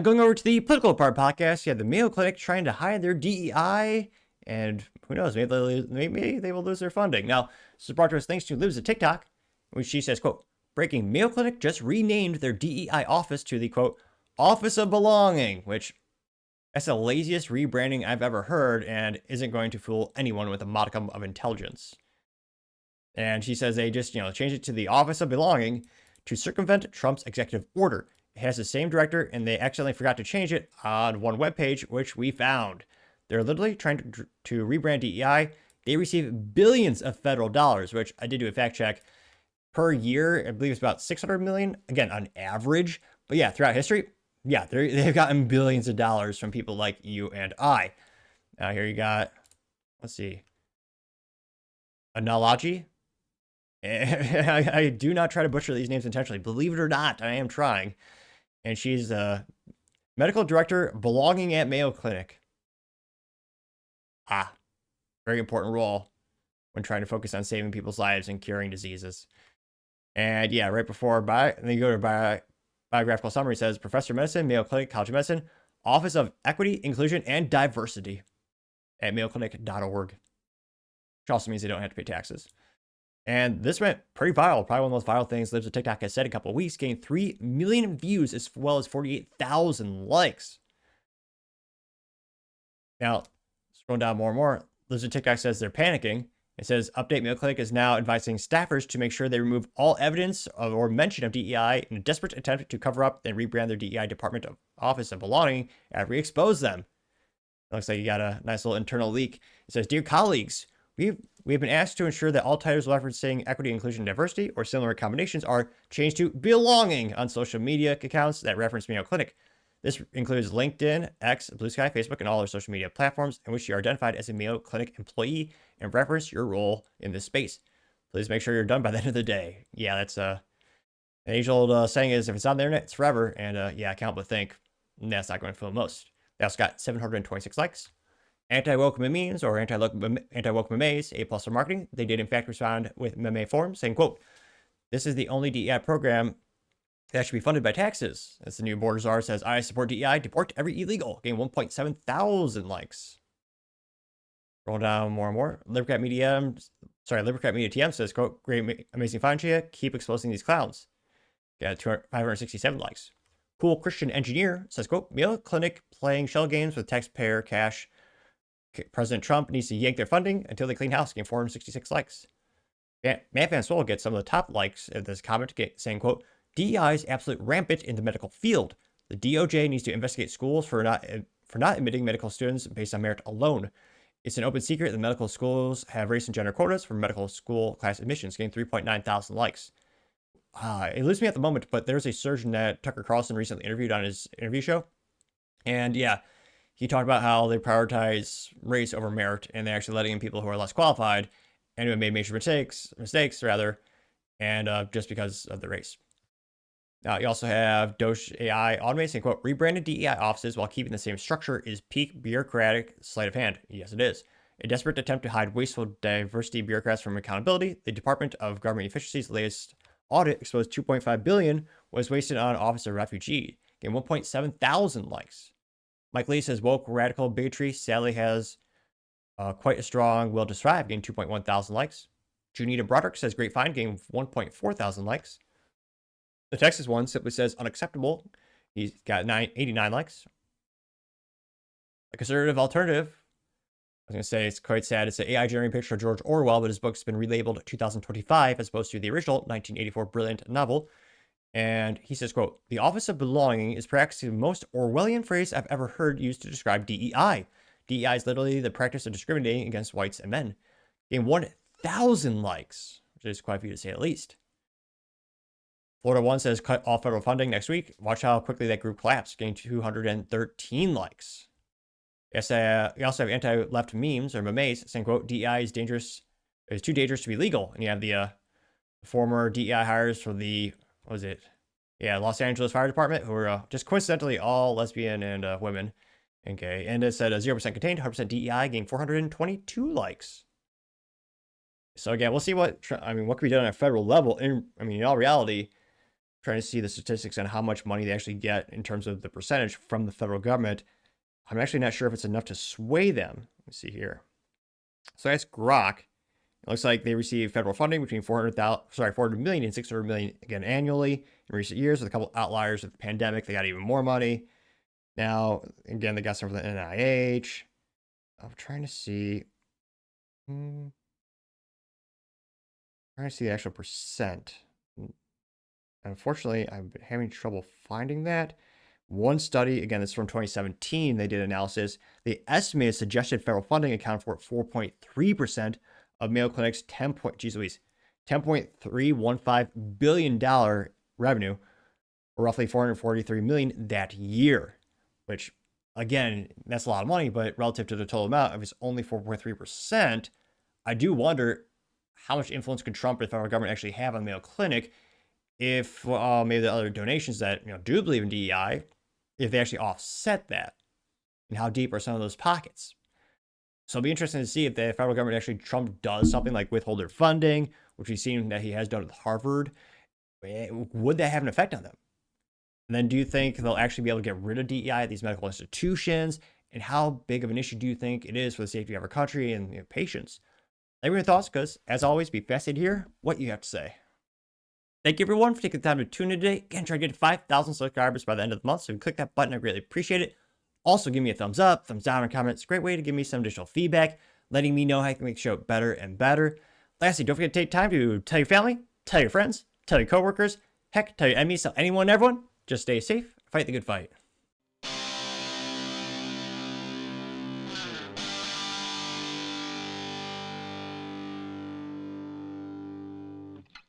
Going over to the political part podcast, you have the Mayo Clinic trying to hide their DEI, and who knows, maybe they will lose their funding. Now, this is brought to us thanks to Lives of TikTok, which she says, quote, breaking, Mayo Clinic just renamed their DEI office to the, quote, Office of Belonging, which that's the laziest rebranding I've ever heard and isn't going to fool anyone with a modicum of intelligence. And she says they just, changed it to the Office of Belonging to circumvent Trump's executive order. It has the same director, and they accidentally forgot to change it on one webpage, which we found. They're literally trying to rebrand DEI. They receive billions of federal dollars, which I did do a fact check. Per year, I believe it's about 600 million, again, on average. But yeah, throughout history, yeah, they've gotten billions of dollars from people like you and I. Here you got, let's see, Analogy. I do not try to butcher these names intentionally. Believe it or not, I am trying. And she's a medical director belonging at Mayo Clinic. Very important role when trying to focus on saving people's lives and curing diseases. And yeah, right before then you go to biographical summary, says Professor of Medicine, Mayo Clinic, College of Medicine, Office of Equity, Inclusion, and Diversity at mayoclinic.org. Which also means they don't have to pay taxes. And this went pretty viral. Probably one of the most viral things Lives of TikTok has said in a couple of weeks. Gained 3 million views as well as 48,000 likes. Now, scrolling down more and more, Lives of TikTok says they're panicking. It says, update, Mayo Clinic is now advising staffers to make sure they remove all evidence of or mention of DEI in a desperate attempt to cover up and rebrand their DEI Department of Office of Belonging and re-expose them. It looks like you got a nice little internal leak. It says, dear colleagues, we have been asked to ensure that all titles referencing equity, inclusion, and diversity, or similar combinations, are changed to belonging on social media accounts that reference Mayo Clinic. This includes LinkedIn, X, Blue Sky, Facebook, and all other social media platforms in which you are identified as a Mayo Clinic employee and reference your role in this space. Please make sure you're done by the end of the day. Yeah, that's an age-old saying is, if it's on the internet, it's forever. And yeah, I can't but think that's not going to fool most. They also got 726 likes. Anti-woke memes or anti-woke memes, A+ for marketing. They did in fact respond with meme form saying, quote, this is the only DEI program that should be funded by taxes. As the new border czar says, I support DEI, deport every illegal. Gained 1.7 thousand likes. Roll down more and more. Libercat Media TM says, quote, great, amazing find you. Keep exposing these clowns. Got 567 likes. Cool Christian Engineer says, quote, Mayo Clinic playing shell games with taxpayer cash. President Trump needs to yank their funding until they clean house. Gained 466 likes. Matt Van Swole gets some of the top likes of this comment, saying, quote, DEI is absolutely rampant in the medical field. The DOJ needs to investigate schools for not admitting medical students based on merit alone. It's an open secret that medical schools have race and gender quotas for medical school class admissions. Gained 3.9 thousand likes. It loses me at the moment, but there's a surgeon that Tucker Carlson recently interviewed on his interview show. And yeah, he talked about how they prioritize race over merit, and they're actually letting in people who are less qualified and who have made major mistakes, and just because of the race. Now, you also have Doge AI Automate saying, quote, rebranded DEI offices while keeping the same structure is peak bureaucratic sleight of hand. Yes, it is. A desperate attempt to hide wasteful diversity bureaucrats from accountability. The Department of Government Efficiency's latest audit exposed $2.5 billion was wasted on Office of Refugee. Gained 1.7 thousand likes. Mike Lee says, woke radical bigotry sadly has quite a strong will to thrive. Gained 2.1 thousand likes. Junita Broderick says, great find. Gained 1.4 thousand likes. The Texas one simply says, unacceptable. He's got 89 likes. A conservative alternative. I was going to say, it's quite sad. It's an AI-generated picture of George Orwell, but his book's been relabeled 2025 as opposed to the original 1984 brilliant novel. And he says, quote, the Office of Belonging is perhaps the most Orwellian phrase I've ever heard used to describe DEI. DEI is literally the practice of discriminating against whites and men. Gained 1,000 likes, which is quite a few to say at least. Florida One says, cut all federal funding next week. Watch how quickly that group collapsed. Gained 213 likes. Yes, you also have anti-left memes or memes saying, quote, DEI is dangerous. It's too dangerous to be legal. And you have the former DEI hires for the, what was it? Yeah, Los Angeles Fire Department, who are just coincidentally all lesbian and women and gay. And it said 0% contained, 100% DEI, gained 422 likes. So again, we'll see what can be done at a federal level. In all reality, trying to see the statistics on how much money they actually get in terms of the percentage from the federal government. I'm actually not sure if it's enough to sway them. Let me see here. So that's Grok. It looks like they receive federal funding between 400 million and 600 million again annually in recent years. With a couple outliers with the pandemic, they got even more money. Now, again, they got some from the NIH. I'm trying to see. Trying to see the actual percent. Unfortunately, I'm having trouble finding that. One study, again, this is from 2017, they did analysis. They estimated suggested federal funding accounted for 4.3% of Mayo Clinic's $10.315 billion revenue, or roughly $443 million that year, which, again, that's a lot of money, but relative to the total amount, if it's only 4.3%, I do wonder how much influence could Trump or the federal government actually have on Mayo Clinic if maybe the other donations that do believe in DEI, if they actually offset that, and how deep are some of those pockets. So it'll be interesting to see if the federal government actually, Trump does something like withhold their funding, which we've seen that he has done with Harvard. Would that have an effect on them? And then do you think they'll actually be able to get rid of DEI at these medical institutions? And how big of an issue do you think it is for the safety of our country and patients? Let me know your thoughts, because as always, be fascinated to hear what you have to say. Thank you, everyone, for taking the time to tune in today. Again, try to get 5,000 subscribers by the end of the month. So if you click that button, I greatly appreciate it. Also, give me a thumbs up, thumbs down, and comment. It's a great way to give me some additional feedback, letting me know how I can make the show better and better. Lastly, don't forget to take time to tell your family, tell your friends, tell your coworkers, heck, tell your enemies, tell anyone and everyone. Just stay safe, fight the good fight.